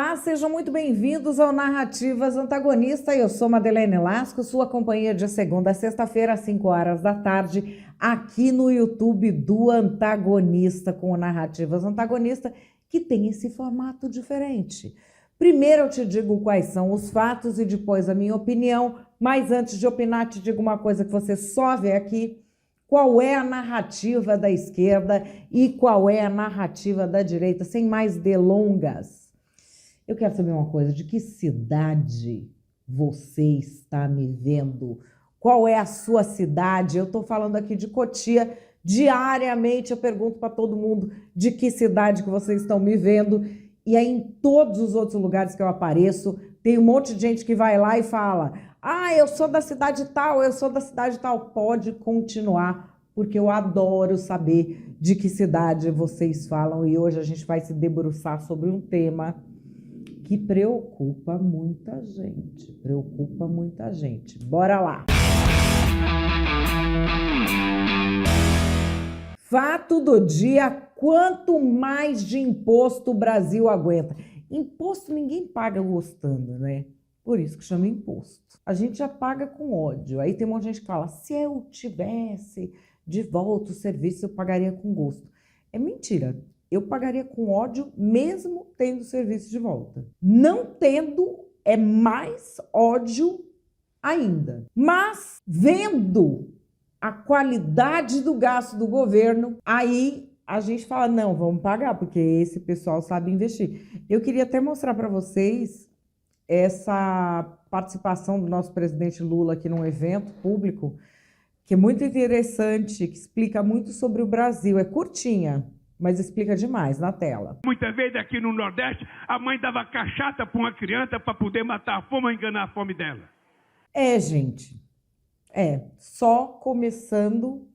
Olá, sejam muito bem-vindos ao Narrativas Antagonista. Eu sou Madeleine Lasco, sua companhia de segunda a sexta-feira, às 5 horas da tarde, aqui no YouTube do Antagonista, com o Narrativas Antagonista, que tem esse formato diferente. Primeiro eu te digo quais são os fatos e depois a minha opinião, mas antes de opinar, te digo uma coisa que você só vê aqui: qual é a narrativa da esquerda e qual é a narrativa da direita, sem mais delongas. Eu quero saber uma coisa: de que cidade você está me vendo? Qual é a sua cidade? Eu estou falando aqui de Cotia. Diariamente eu pergunto para todo mundo de que cidade que vocês estão me vendo. E aí em todos os outros lugares que eu apareço, tem um monte de gente que vai lá e fala: ah, eu sou da cidade tal, eu sou da cidade tal. Pode continuar, porque eu adoro saber de que cidade vocês falam. E hoje a gente vai se debruçar sobre um tema que preocupa muita gente. Preocupa muita gente. Bora lá! Fato do dia: quanto mais de imposto o Brasil aguenta. Imposto ninguém paga gostando, né? Por isso que chama imposto. A gente já paga com ódio. Aí tem um monte de gente que fala: se eu tivesse de volta o serviço, eu pagaria com gosto. É mentira. Eu pagaria com ódio mesmo tendo o serviço de volta. Não tendo, é mais ódio ainda. Mas vendo a qualidade do gasto do governo, aí a gente fala: não, vamos pagar, porque esse pessoal sabe investir. Eu queria até mostrar para vocês essa participação do nosso presidente Lula aqui num evento público, que é muito interessante, que explica muito sobre o Brasil. É curtinha, mas explica demais na tela. Muitas vezes aqui no Nordeste, a mãe dava cachaça para uma criança para poder matar a fome ou enganar a fome dela. É, gente, só começando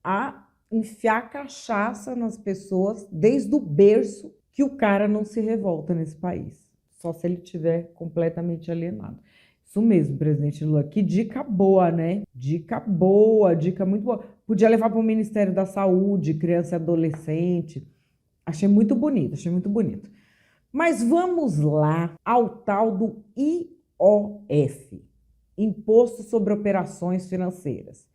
a enfiar cachaça nas pessoas desde o berço que o cara não se revolta nesse país. Só se ele estiver completamente alienado. Isso mesmo, presidente Lula. Que dica boa, né? Dica boa, dica muito boa. Podia levar para o Ministério da Saúde, criança e adolescente. Achei muito bonito, achei muito bonito. Mas vamos lá ao tal do IOF, Imposto sobre Operações Financeiras.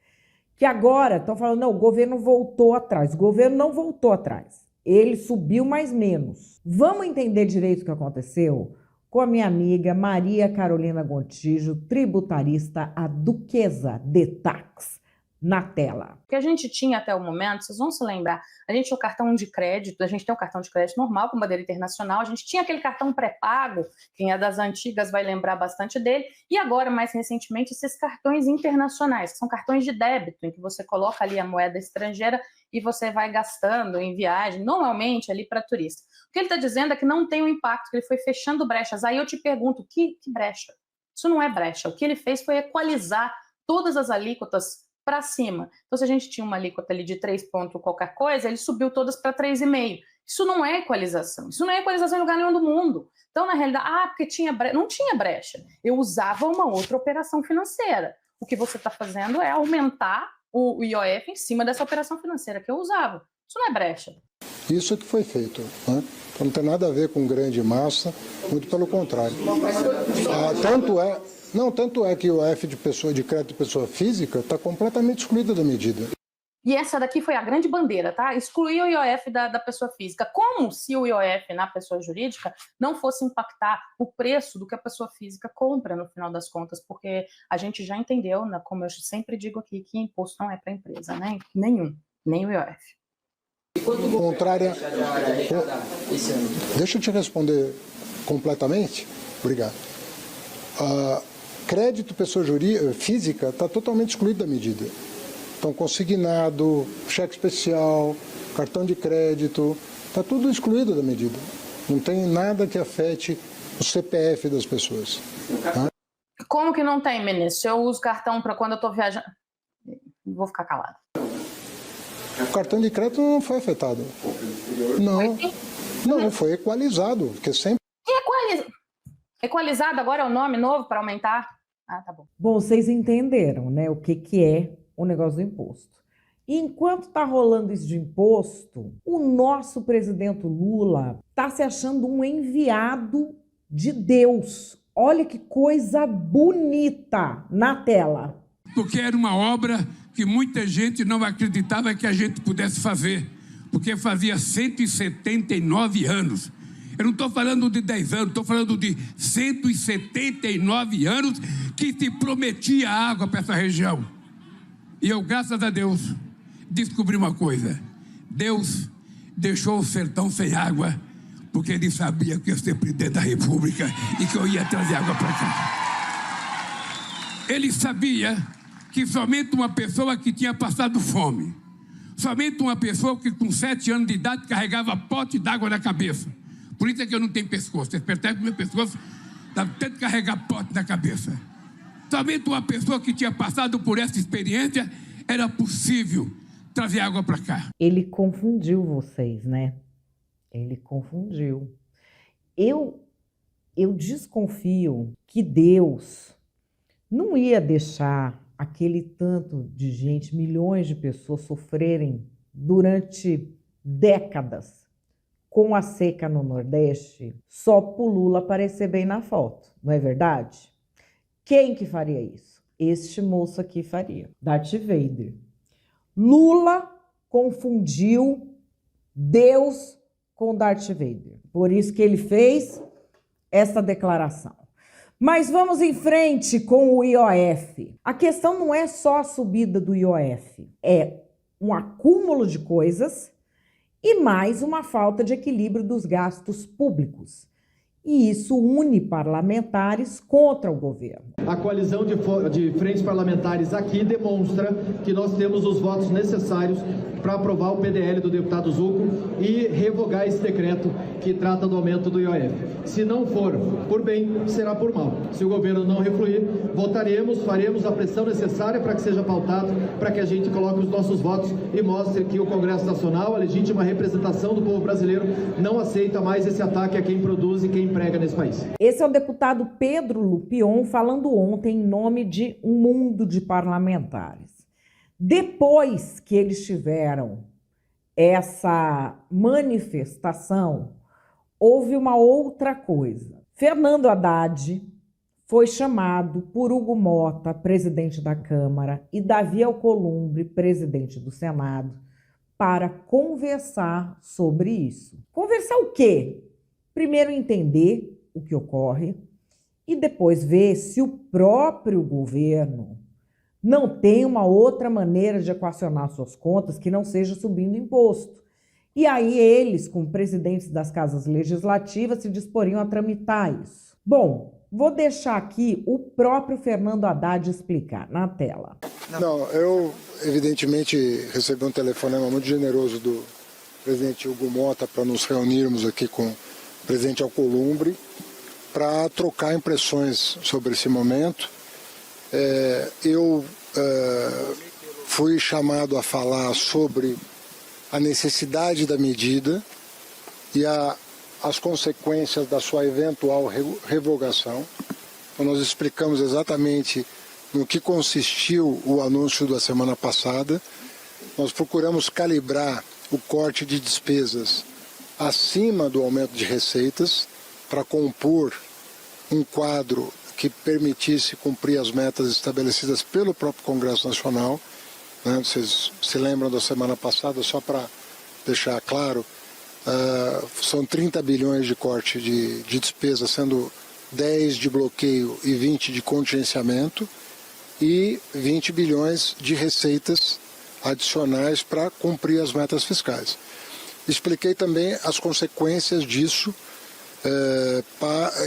Que agora estão falando: não, o governo voltou atrás. O governo não voltou atrás. Ele subiu mais menos. Vamos entender direito o que aconteceu com a minha amiga Maria Carolina Gontijo, tributarista, a Duquesa de Tax, na tela. O que a gente tinha até o momento, vocês vão se lembrar, a gente tinha o cartão de crédito, a gente tem o cartão de crédito normal com bandeira internacional, a gente tinha aquele cartão pré-pago, quem é das antigas vai lembrar bastante dele, e agora, mais recentemente, esses cartões internacionais, que são cartões de débito, em que você coloca ali a moeda estrangeira e você vai gastando em viagem, normalmente ali para turista. O que ele está dizendo é que não tem um impacto, que ele foi fechando brechas. Aí eu te pergunto: que brecha? Isso não é brecha. O que ele fez foi equalizar todas as alíquotas para cima. Então, se a gente tinha uma alíquota ali de 3 pontos qualquer coisa, ele subiu todas para 3,5. Isso não é equalização. Isso não é equalização em lugar nenhum do mundo. Então, na realidade, porque tinha brecha. Não tinha brecha. Eu usava uma outra operação financeira. O que você está fazendo é aumentar o IOF em cima dessa operação financeira que eu usava. Isso não é brecha. Isso que foi feito, né? Então não tem nada a ver com grande massa, muito pelo contrário. Tanto é que o IOF de crédito de pessoa física está completamente excluído da medida. E essa daqui foi a grande bandeira, tá? Excluir o IOF da pessoa física. Como se o IOF na pessoa jurídica não fosse impactar o preço do que a pessoa física compra no final das contas, porque a gente já entendeu, né, como eu sempre digo aqui, que imposto não é para empresa, né? Nenhum, nem o IOF. Contrária. Deixa eu te responder completamente. Obrigado. Crédito pessoa física está totalmente excluído da medida. Então, consignado, cheque especial, cartão de crédito, está tudo excluído da medida. Não tem nada que afete o CPF das pessoas. Tá? Como que não tem, ministro? Se eu uso cartão para quando eu estou viajando... Vou ficar calado. O cartão de crédito não foi afetado. Não, foi equalizado, porque sempre... Equalizado agora é o nome novo para aumentar? Ah, tá bom. Bom, vocês entenderam, né, o que é o negócio do imposto. E enquanto está rolando isso de imposto, o nosso presidente Lula está se achando um enviado de Deus. Olha que coisa bonita na tela. Porque era uma obra que muita gente não acreditava que a gente pudesse fazer, porque fazia 179 anos. Eu não estou falando de 10 anos, estou falando de 179 anos que se prometia água para essa região. E eu, graças a Deus, descobri uma coisa. Deus deixou o sertão sem água, porque ele sabia que eu ia ser presidente da República e que eu ia trazer água para cá. Ele sabia que somente uma pessoa que tinha passado fome, somente uma pessoa que com 7 anos de idade carregava pote d'água na cabeça. Por isso é que eu não tenho pescoço. Vocês percebem que meu pescoço está tentando carregar pote na cabeça. Somente uma pessoa que tinha passado por essa experiência era possível trazer água para cá. Ele confundiu vocês, né? Ele confundiu. Eu desconfio que Deus não ia deixar aquele tanto de gente, milhões de pessoas sofrerem durante décadas com a seca no Nordeste só pro Lula aparecer bem na foto, não é verdade? Quem que faria isso? Este moço aqui faria, Darth Vader. Lula confundiu Deus com Darth Vader. Por isso que ele fez essa declaração. Mas vamos em frente com o IOF. A questão não é só a subida do IOF, é um acúmulo de coisas e mais uma falta de equilíbrio dos gastos públicos. E isso une parlamentares contra o governo. A coalizão de frentes parlamentares aqui demonstra que nós temos os votos necessários para aprovar o PDL do deputado Zucco e revogar esse decreto que trata do aumento do IOF. Se não for por bem, será por mal. Se o governo não refluir, votaremos, faremos a pressão necessária para que seja pautado, para que a gente coloque os nossos votos e mostre que o Congresso Nacional, a legítima representação do povo brasileiro, não aceita mais esse ataque a quem produz e quem emprega nesse país. Esse é o deputado Pedro Lupion falando ontem em nome de um mundo de parlamentares. Depois que eles tiveram essa manifestação, houve uma outra coisa. Fernando Haddad foi chamado por Hugo Mota, presidente da Câmara, e Davi Alcolumbre, presidente do Senado, para conversar sobre isso. Conversar o quê? Primeiro entender o que ocorre e depois ver se o próprio governo não tem uma outra maneira de equacionar suas contas que não seja subindo imposto. E aí eles, como presidentes das casas legislativas, se disporiam a tramitar isso. Bom, vou deixar aqui o próprio Fernando Haddad explicar na tela. Não, eu evidentemente recebi um telefonema muito generoso do presidente Hugo Mota para nos reunirmos aqui com o presidente Alcolumbre para trocar impressões sobre esse momento. Eu fui chamado a falar sobre a necessidade da medida e as consequências da sua eventual revogação. Então, nós explicamos exatamente no que consistiu o anúncio da semana passada. Nós procuramos calibrar o corte de despesas acima do aumento de receitas para compor um quadro que permitisse cumprir as metas estabelecidas pelo próprio Congresso Nacional. Né? Vocês se lembram da semana passada, só para deixar claro, são 30 bilhões de corte de despesa, sendo 10 de bloqueio e 20 de contingenciamento, e 20 bilhões de receitas adicionais para cumprir as metas fiscais. Expliquei também as consequências disso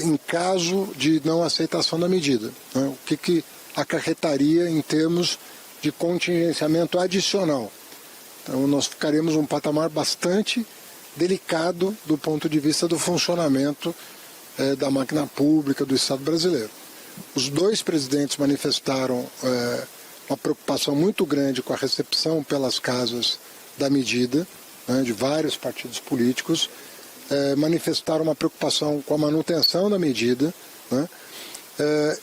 em caso de não aceitação da medida, né? O que acarretaria em termos de contingenciamento adicional. Então nós ficaremos num patamar bastante delicado do ponto de vista do funcionamento da máquina pública do Estado brasileiro. Os dois presidentes manifestaram uma preocupação muito grande com a recepção pelas casas da medida, né, de vários partidos políticos, manifestaram uma preocupação com a manutenção da medida, né,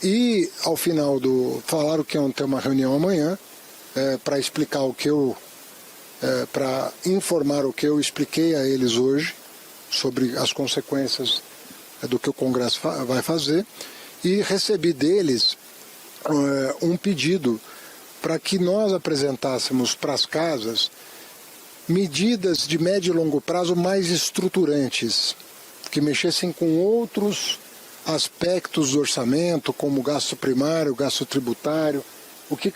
e ao final falaram que iam ter uma reunião amanhã para explicar o que para informar o que eu expliquei a eles hoje sobre as consequências do que o Congresso vai fazer, e recebi deles um pedido para que nós apresentássemos para as casas medidas de médio e longo prazo mais estruturantes, que mexessem com outros aspectos do orçamento, como gasto primário, gasto tributário, o que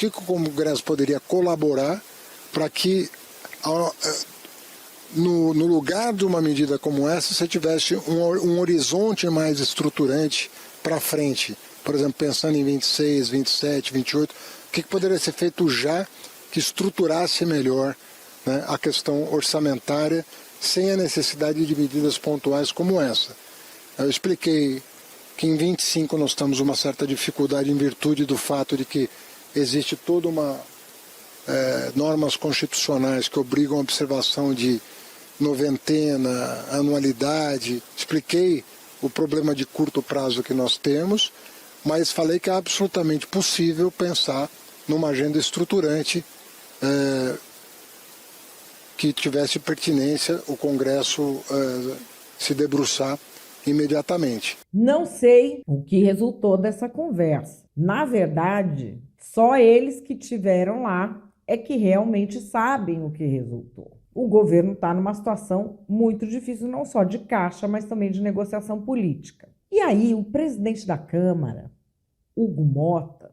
o Congresso poderia colaborar para que, no lugar de uma medida como essa, você tivesse um horizonte mais estruturante para frente. Por exemplo, pensando em 26, 27, 28, o que poderia ser feito já que estruturasse melhor, né, a questão orçamentária, sem a necessidade de medidas pontuais como essa. Eu expliquei que em 25 nós temos uma certa dificuldade em virtude do fato de que existe toda uma normas constitucionais que obrigam a observação de noventena, anualidade. Expliquei o problema de curto prazo que nós temos, mas falei que é absolutamente possível pensar numa agenda estruturante que tivesse pertinência o Congresso se debruçar imediatamente. Não sei o que resultou dessa conversa. Na verdade, só eles que tiveram lá é que realmente sabem o que resultou. O governo está numa situação muito difícil, não só de caixa, mas também de negociação política. E aí, o presidente da Câmara, Hugo Mota,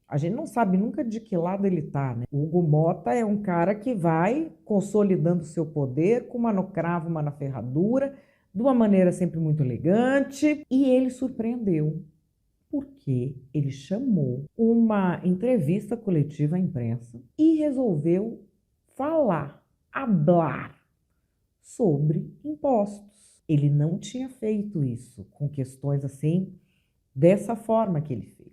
a gente não sabe nunca de que lado ele está, né? O Hugo Mota é um cara que vai consolidando seu poder com uma no cravo, uma na ferradura, de uma maneira sempre muito elegante, e ele surpreendeu, porque ele chamou uma entrevista coletiva à imprensa e resolveu hablar sobre impostos. Ele não tinha feito isso com questões assim, dessa forma que ele fez.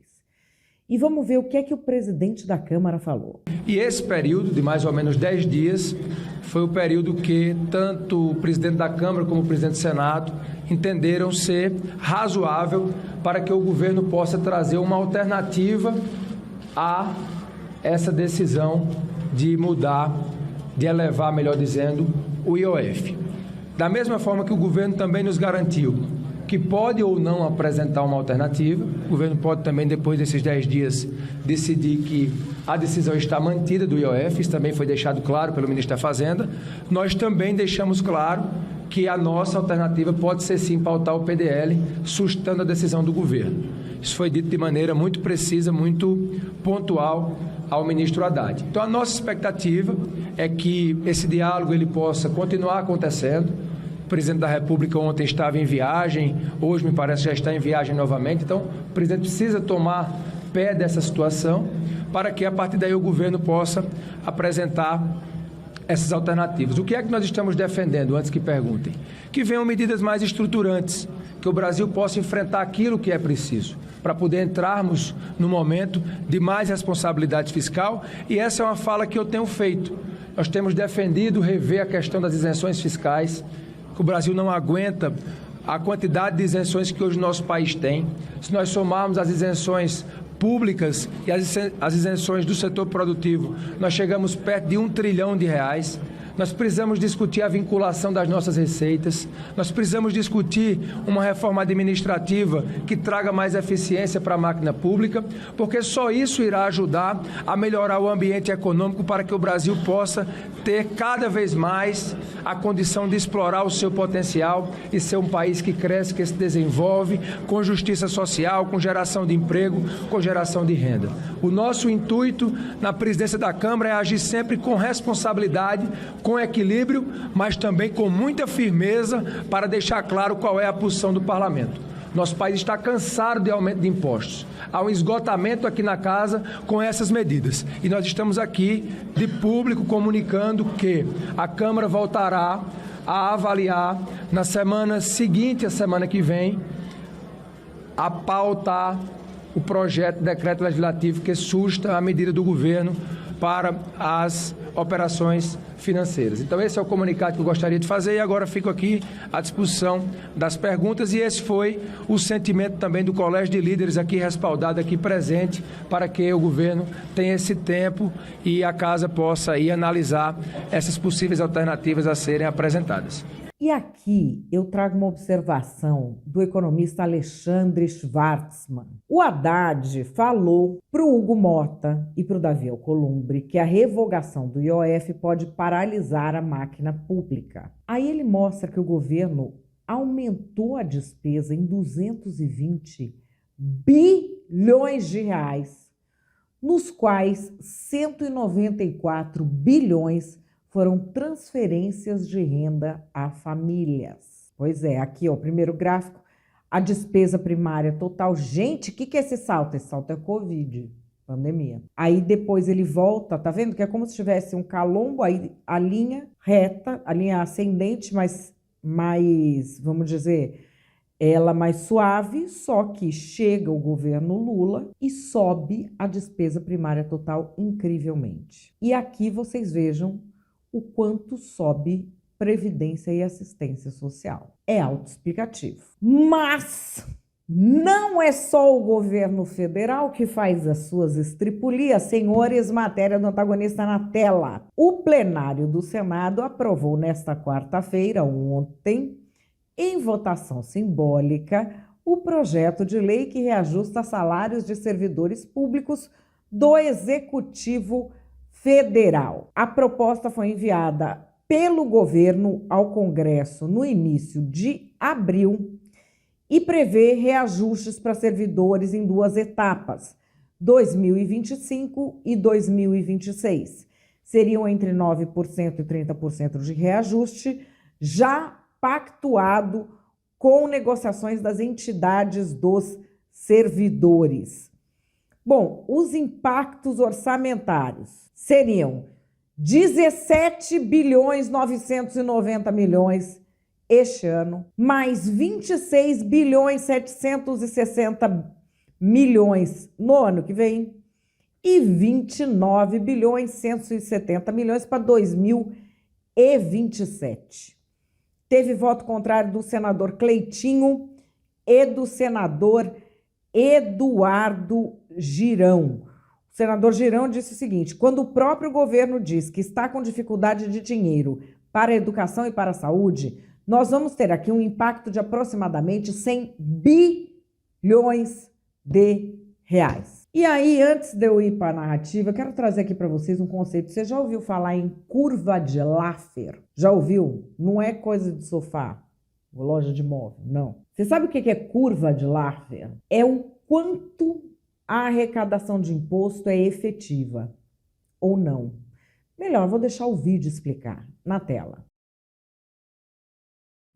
E vamos ver o que é que o presidente da Câmara falou. E esse período de mais ou menos 10 dias foi o período que tanto o presidente da Câmara como o presidente do Senado entenderam ser razoável para que o governo possa trazer uma alternativa a essa decisão de mudar, de elevar, melhor dizendo, o IOF. Da mesma forma que o governo também nos garantiu que pode ou não apresentar uma alternativa, o governo pode também, depois desses 10 dias, decidir que a decisão está mantida do IOF, isso também foi deixado claro pelo ministro da Fazenda. Nós também deixamos claro que a nossa alternativa pode ser sim pautar o PDL, sustentando a decisão do governo. Isso foi dito de maneira muito precisa, muito pontual ao ministro Haddad. Então, a nossa expectativa é que esse diálogo ele possa continuar acontecendo. O presidente da República ontem estava em viagem, hoje me parece já está em viagem novamente, então o presidente precisa tomar pé dessa situação para que a partir daí o governo possa apresentar essas alternativas. O que é que nós estamos defendendo, antes que perguntem? Que venham medidas mais estruturantes, que o Brasil possa enfrentar aquilo que é preciso, para poder entrarmos no momento de mais responsabilidade fiscal, e essa é uma fala que eu tenho feito. Nós temos defendido rever a questão das isenções fiscais, que o Brasil não aguenta a quantidade de isenções que hoje o nosso país tem. Se nós somarmos as isenções públicas e as isenções do setor produtivo, nós chegamos perto de R$1 trilhão. Nós precisamos discutir a vinculação das nossas receitas, nós precisamos discutir uma reforma administrativa que traga mais eficiência para a máquina pública, porque só isso irá ajudar a melhorar o ambiente econômico para que o Brasil possa ter cada vez mais a condição de explorar o seu potencial e ser um país que cresce, que se desenvolve, com justiça social, com geração de emprego, com geração de renda. O nosso intuito na presidência da Câmara é agir sempre com responsabilidade, com equilíbrio, mas também com muita firmeza para deixar claro qual é a posição do Parlamento. Nosso país está cansado de aumento de impostos. Há um esgotamento aqui na casa com essas medidas. E nós estamos aqui, de público, comunicando que a Câmara voltará a avaliar, na semana seguinte, a semana que vem, a pautar o projeto de decreto legislativo que susta a medida do governo para as operações financeiras. Então, esse é o comunicado que eu gostaria de fazer e agora fico aqui à disposição das perguntas, e esse foi o sentimento também do Colégio de Líderes aqui respaldado, aqui presente, para que o governo tenha esse tempo e a Casa possa aí analisar essas possíveis alternativas a serem apresentadas. E aqui eu trago uma observação do economista Alexandre Schwartzman. O Haddad falou para o Hugo Mota e para o Davi Alcolumbre que a revogação do IOF pode paralisar a máquina pública. Aí ele mostra que o governo aumentou a despesa em 220 bilhões de reais, nos quais 194 bilhões foram transferências de renda a famílias. Pois é, aqui ó, o primeiro gráfico, a despesa primária total. Gente, o que é esse salto? Esse salto é Covid, pandemia. Aí depois ele volta, tá vendo que é como se tivesse um calombo, aí a linha reta, a linha ascendente, mas mais, vamos dizer, ela mais suave, só que chega o governo Lula e sobe a despesa primária total incrivelmente. E aqui vocês vejam o quanto sobe previdência e assistência social. É autoexplicativo. Mas não é só o governo federal que faz as suas estripulias. Senhores, matéria do antagonista na tela. O plenário do Senado aprovou nesta quarta-feira, ontem, em votação simbólica, o projeto de lei que reajusta salários de servidores públicos do Executivo Federal. A proposta foi enviada pelo governo ao Congresso no início de abril e prevê reajustes para servidores em duas etapas, 2025 e 2026. Seriam entre 9% e 30% de reajuste, já pactuado com negociações das entidades dos servidores. Bom, os impactos orçamentários seriam 17 bilhões 990 milhões este ano, mais 26 bilhões 760 milhões no ano que vem e 29 bilhões 170 milhões para 2027. Teve voto contrário do senador Cleitinho e do senador Eduardo Girão. O senador Girão disse o seguinte: quando o próprio governo diz que está com dificuldade de dinheiro para a educação e para a saúde, nós vamos ter aqui um impacto de aproximadamente 100 bilhões de reais. E aí, antes de eu ir para a narrativa, eu quero trazer aqui para vocês um conceito. Você já ouviu falar em curva de Laffer? Já ouviu? Não é coisa de sofá, loja de móvel, não. Você sabe o que é curva de Laffer? É o quanto a arrecadação de imposto é efetiva ou não. Melhor, vou deixar o vídeo explicar na tela.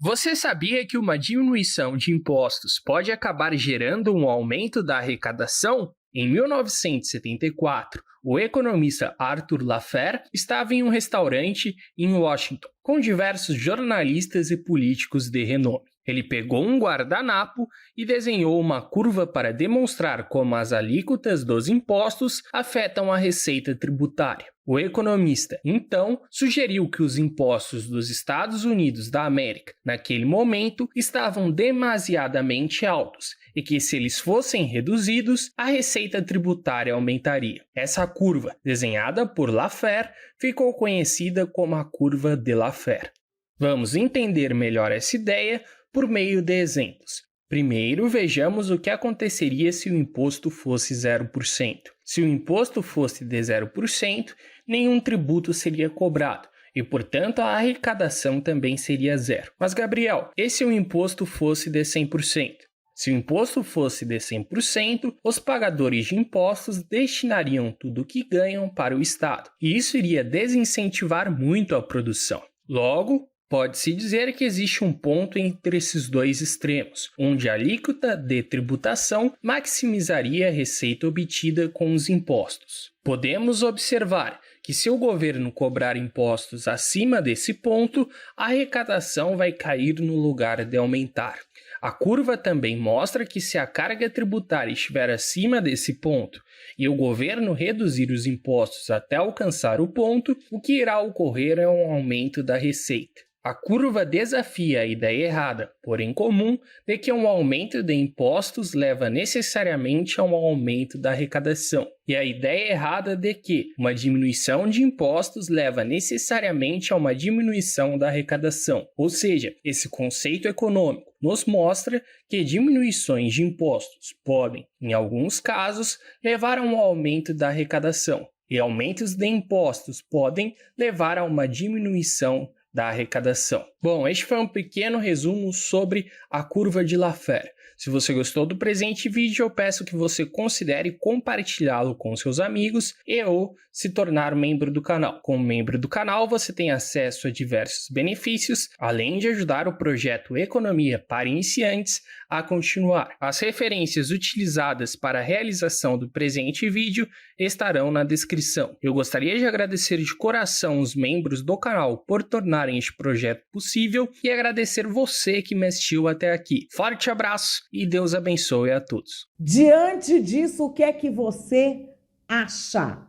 Você sabia que uma diminuição de impostos pode acabar gerando um aumento da arrecadação? Em 1974, o economista Arthur Laffer estava em um restaurante em Washington com diversos jornalistas e políticos de renome. Ele pegou um guardanapo e desenhou uma curva para demonstrar como as alíquotas dos impostos afetam a receita tributária. O economista, então, sugeriu que os impostos dos Estados Unidos da América, naquele momento, estavam demasiadamente altos e que, se eles fossem reduzidos, a receita tributária aumentaria. Essa curva, desenhada por Laffer, ficou conhecida como a curva de Laffer. Vamos entender melhor essa ideia por meio de exemplos. Primeiro, vejamos o que aconteceria se o imposto fosse 0%. Se o imposto fosse de 0%, nenhum tributo seria cobrado e, portanto, a arrecadação também seria zero. Mas, Gabriel, e se o imposto fosse de 100%? Se o imposto fosse de 100%, os pagadores de impostos destinariam tudo o que ganham para o Estado, e isso iria desincentivar muito a produção. Logo, pode-se dizer que existe um ponto entre esses dois extremos, onde a alíquota de tributação maximizaria a receita obtida com os impostos. Podemos observar que, se o governo cobrar impostos acima desse ponto, a arrecadação vai cair no lugar de aumentar. A curva também mostra que, se a carga tributária estiver acima desse ponto e o governo reduzir os impostos até alcançar o ponto, o que irá ocorrer é um aumento da receita. A curva desafia a ideia errada, porém comum, de que um aumento de impostos leva necessariamente a um aumento da arrecadação, e a ideia errada de que uma diminuição de impostos leva necessariamente a uma diminuição da arrecadação. Ou seja, esse conceito econômico nos mostra que diminuições de impostos podem, em alguns casos, levar a um aumento da arrecadação, e aumentos de impostos podem levar a uma diminuição da arrecadação. Bom, este foi um pequeno resumo sobre a curva de Laffer. Se você gostou do presente vídeo, eu peço que você considere compartilhá-lo com seus amigos e ou se tornar membro do canal. Como membro do canal, você tem acesso a diversos benefícios, além de ajudar o projeto Economia para Iniciantes a continuar. As referências utilizadas para a realização do presente vídeo estarão na descrição. Eu gostaria de agradecer de coração os membros do canal por tornarem este projeto possível e agradecer você que me assistiu até aqui. Forte abraço e Deus abençoe a todos. Diante disso, o que é que você acha?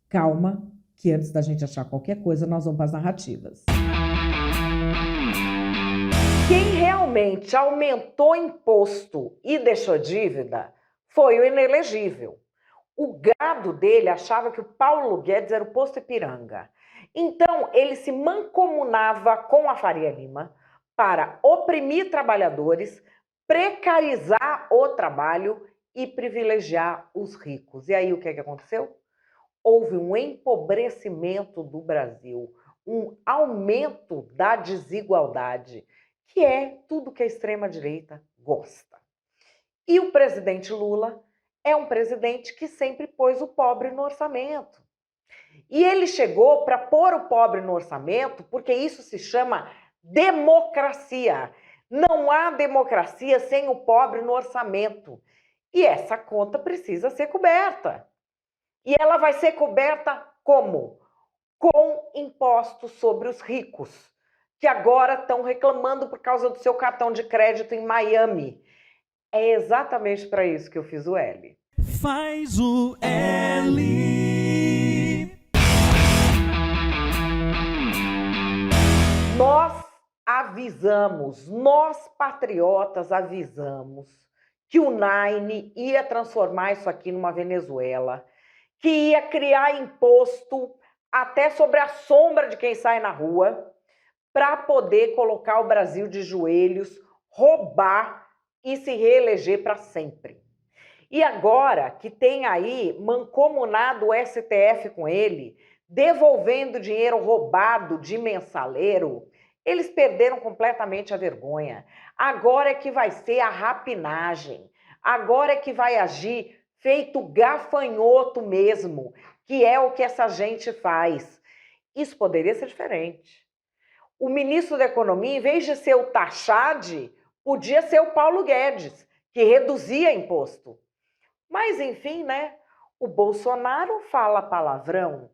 Calma, que antes da gente achar qualquer coisa, nós vamos para as narrativas. Quem realmente aumentou imposto e deixou dívida foi o inelegível. O gado dele achava que o Paulo Guedes era o posto Ipiranga. Então, ele se mancomunava com a Faria Lima para oprimir trabalhadores, precarizar o trabalho e privilegiar os ricos. E aí, o que é que aconteceu? Houve um empobrecimento do Brasil, um aumento da desigualdade, que é tudo que a extrema-direita gosta. E o presidente Lula é um presidente que sempre pôs o pobre no orçamento. E ele chegou para pôr o pobre no orçamento porque isso se chama democracia. Não há democracia sem o pobre no orçamento. E essa conta precisa ser coberta. E ela vai ser coberta como? Com impostos sobre os ricos, que agora estão reclamando por causa do seu cartão de crédito em Miami. É exatamente para isso que eu fiz o L. Faz o L. Nós avisamos, nós patriotas avisamos que o Nine ia transformar isso aqui numa Venezuela, que ia criar imposto até sobre a sombra de quem sai na rua, para poder colocar o Brasil de joelhos, roubar e se reeleger para sempre. E agora que tem aí mancomunado o STF com ele, devolvendo dinheiro roubado de mensaleiro, eles perderam completamente a vergonha. Agora é que vai ser a rapinagem. Agora é que vai agir feito gafanhoto mesmo, que é o que essa gente faz. Isso poderia ser diferente. O ministro da Economia, em vez de ser o Tachad, podia ser o Paulo Guedes, que reduzia imposto. Mas, enfim, né? O Bolsonaro fala palavrão.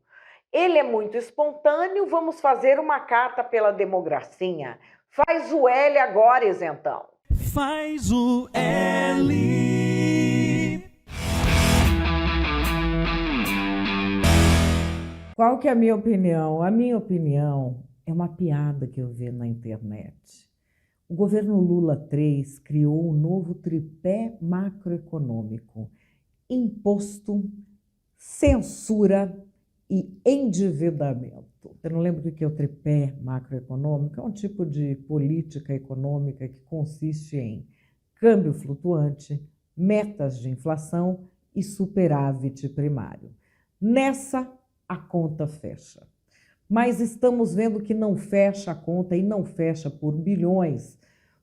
Ele é muito espontâneo, vamos fazer uma carta pela democracia. Faz o L agora, isentão. Faz o L. Qual que é a minha opinião? A minha opinião é uma piada que eu vi na internet. O governo Lula 3 criou um novo tripé macroeconômico: imposto, censura e endividamento. Eu não lembro o que é o tripé macroeconômico. É um tipo de política econômica que consiste em câmbio flutuante, metas de inflação e superávit primário. Nessa, a conta fecha. Mas estamos vendo que não fecha a conta e não fecha por bilhões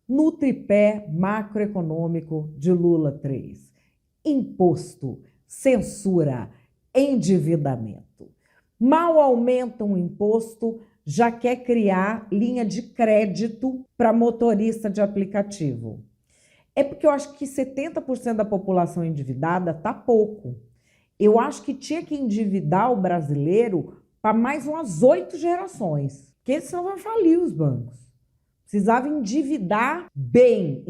no tripé macroeconômico de Lula 3. Imposto, censura, endividamento. Mal aumenta um imposto, já quer criar linha de crédito para motorista de aplicativo. É porque eu acho que 70% da população endividada está pouco. Eu acho que tinha que endividar o brasileiro para mais umas 8 gerações, porque senão vai falir os bancos. Precisava endividar bem,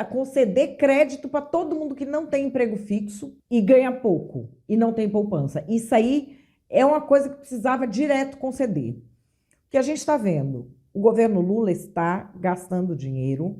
conceder crédito para todo mundo que não tem emprego fixo e ganha pouco e não tem poupança. Isso aí é uma coisa que precisava direto conceder. O que a gente está vendo? O governo Lula está gastando dinheiro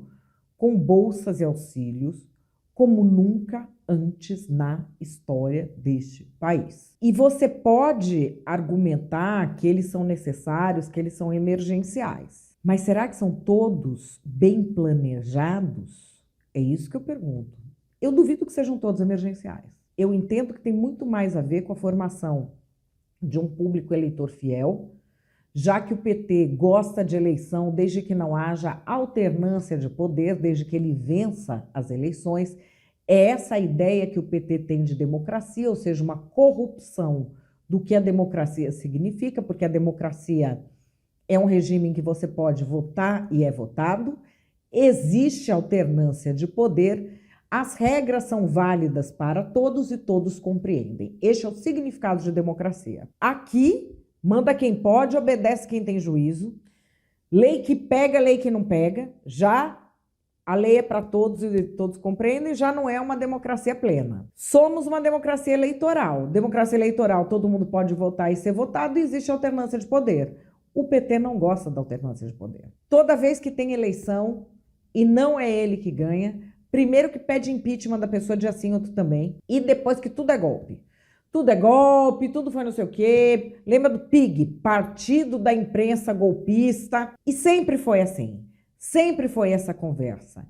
com bolsas e auxílios como nunca antes na história deste país. E você pode argumentar que eles são necessários, que eles são emergenciais. Mas será que são todos bem planejados? É isso que eu pergunto. Eu duvido que sejam todos emergenciais. Eu entendo que tem muito mais a ver com a formação de um público eleitor fiel, já que o PT gosta de eleição desde que não haja alternância de poder, desde que ele vença as eleições. É essa a ideia que o PT tem de democracia, ou seja, uma corrupção do que a democracia significa, porque a democracia é um regime em que você pode votar e é votado, existe alternância de poder, as regras são válidas para todos e todos compreendem. Este é o significado de democracia. Aqui, manda quem pode, obedece quem tem juízo. Lei que pega, lei que não pega. Já a lei é para todos e todos compreendem, já não é uma democracia plena. Somos uma democracia eleitoral. Democracia eleitoral, todo mundo pode votar e ser votado, e existe alternância de poder. O PT não gosta da alternância de poder. Toda vez que tem eleição e não é ele que ganha, primeiro que pede impeachment da pessoa de assim, outro também, e depois que tudo é golpe. Tudo é golpe, tudo foi não sei o quê. Lembra do PIG, Partido da Imprensa Golpista? E sempre foi assim. Sempre foi essa conversa.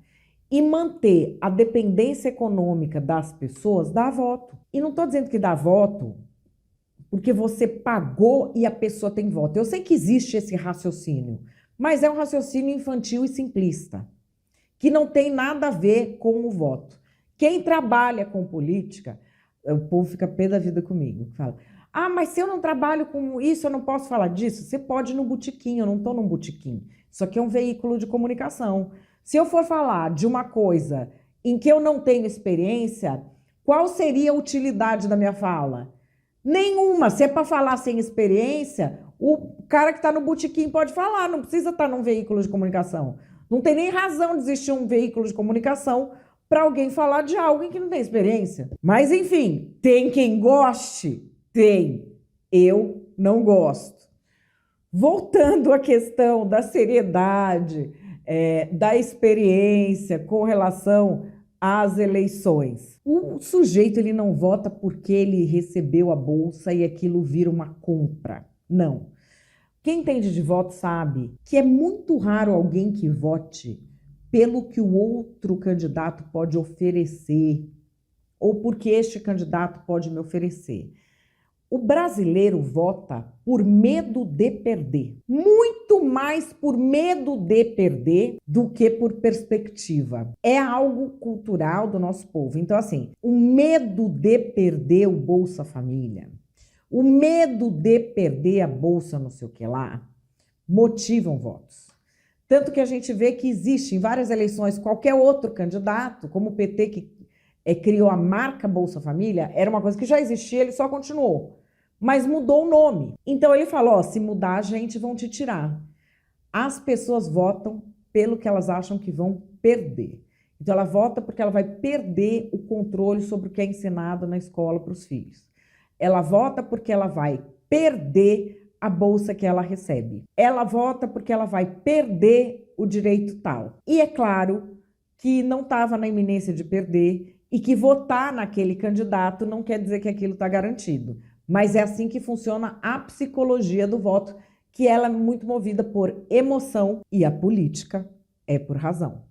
E manter a dependência econômica das pessoas dá voto. E não estou dizendo que dá voto porque você pagou e a pessoa tem voto. Eu sei que existe esse raciocínio, mas é um raciocínio infantil e simplista, que não tem nada a ver com o voto. Quem trabalha com política... O povo fica pé da vida comigo. Fala, mas se eu não trabalho com isso, eu não posso falar disso? Você pode ir no botequim, eu não estou num botequim. Isso aqui é um veículo de comunicação. Se eu for falar de uma coisa em que eu não tenho experiência, qual seria a utilidade da minha fala? Nenhuma. Se é para falar sem experiência, o cara que está no botequim pode falar, não precisa estar num veículo de comunicação. Não tem nem razão de existir um veículo de comunicação para alguém falar de algo em que não tem experiência. Mas, enfim, tem quem goste? Tem. Eu não gosto. Voltando à questão da seriedade, da experiência com relação às eleições. O sujeito ele não vota porque ele recebeu a bolsa e aquilo vira uma compra. Não. Quem entende de voto sabe que é muito raro alguém que vote pelo que o outro candidato pode oferecer, ou porque este candidato pode me oferecer. O brasileiro vota por medo de perder, muito mais por medo de perder do que por perspectiva. É algo cultural do nosso povo. Então, assim, o medo de perder o Bolsa Família, o medo de perder a Bolsa não sei o que lá, motivam votos. Tanto que a gente vê que existe em várias eleições qualquer outro candidato, como o PT que criou a marca Bolsa Família, era uma coisa que já existia, ele só continuou, mas mudou o nome. Então ele falou, se mudar a gente vão te tirar. As pessoas votam pelo que elas acham que vão perder. Então ela vota porque ela vai perder o controle sobre o que é ensinado na escola para os filhos. Ela vota porque ela vai perder a bolsa que ela recebe. Ela vota porque ela vai perder o direito tal. E é claro que não estava na iminência de perder e que votar naquele candidato não quer dizer que aquilo está garantido. Mas é assim que funciona a psicologia do voto, que ela é muito movida por emoção e a política é por razão.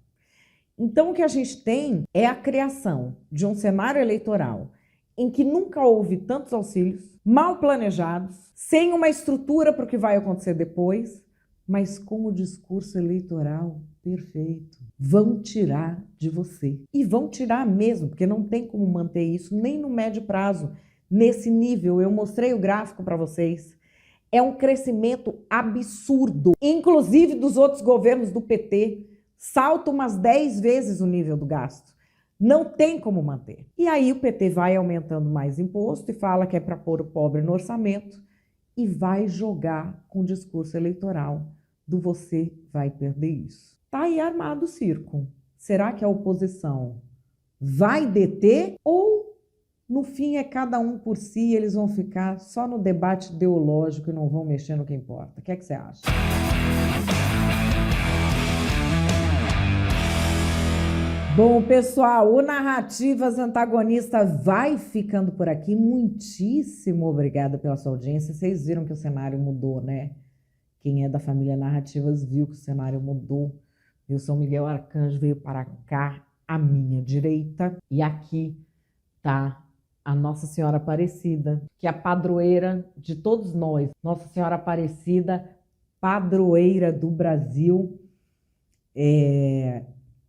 Então o que a gente tem é a criação de um cenário eleitoral em que nunca houve tantos auxílios, mal planejados, sem uma estrutura para o que vai acontecer depois, mas com o discurso eleitoral perfeito. Vão tirar de você. E vão tirar mesmo, porque não tem como manter isso nem no médio prazo, nesse nível. Eu mostrei o gráfico para vocês. É um crescimento absurdo, inclusive dos outros governos do PT. Salta umas 10 vezes o nível do gasto. Não tem como manter. E aí o PT vai aumentando mais imposto e fala que é para pôr o pobre no orçamento e vai jogar com o discurso eleitoral do você vai perder isso. Tá aí armado o circo. Será que a oposição vai deter ou no fim é cada um por si e eles vão ficar só no debate ideológico e não vão mexer no que importa? O que é que você acha? Bom, pessoal, o Narrativas Antagonista vai ficando por aqui. Muitíssimo obrigada pela sua audiência. Vocês viram que o cenário mudou, né? Quem é da família Narrativas viu que o cenário mudou. Eu sou Miguel Arcanjo, veio para cá, à minha direita. E aqui tá a Nossa Senhora Aparecida, que é a padroeira de todos nós. Nossa Senhora Aparecida, padroeira do Brasil.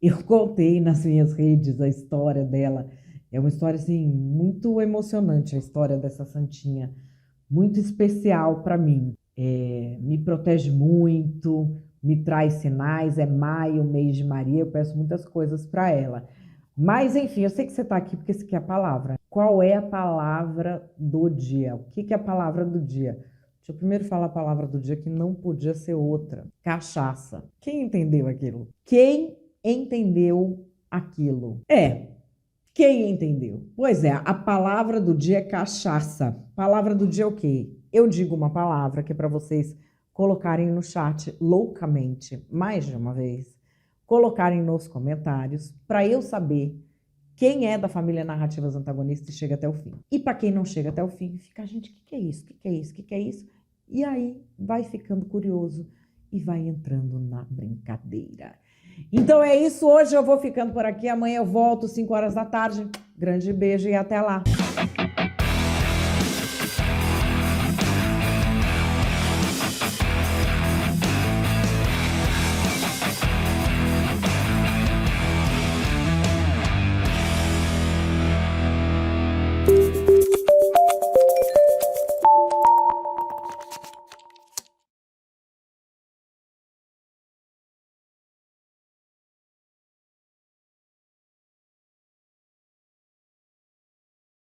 Eu contei nas minhas redes a história dela. É uma história assim, muito emocionante, a história dessa santinha. Muito especial para mim. Me protege muito, me traz sinais. É maio, mês de Maria, eu peço muitas coisas para ela. Mas, enfim, eu sei que você está aqui porque você quer a palavra. Qual é a palavra do dia? O que é a palavra do dia? Deixa eu primeiro falar a palavra do dia que não podia ser outra. Cachaça. Quem entendeu aquilo? Quem entendeu aquilo? Quem entendeu? Pois é, a palavra do dia é cachaça. Palavra do dia é o quê? Eu digo uma palavra que é para vocês colocarem no chat loucamente, mais de uma vez, colocarem nos comentários, para eu saber quem é da família Narrativas Antagonistas e chega até o fim. E para quem não chega até o fim, fica, gente, o que é isso? O que é isso? O que é isso? E aí vai ficando curioso e vai entrando na brincadeira. Então é isso, hoje eu vou ficando por aqui, amanhã eu volto 5 horas da tarde. Grande beijo e até lá.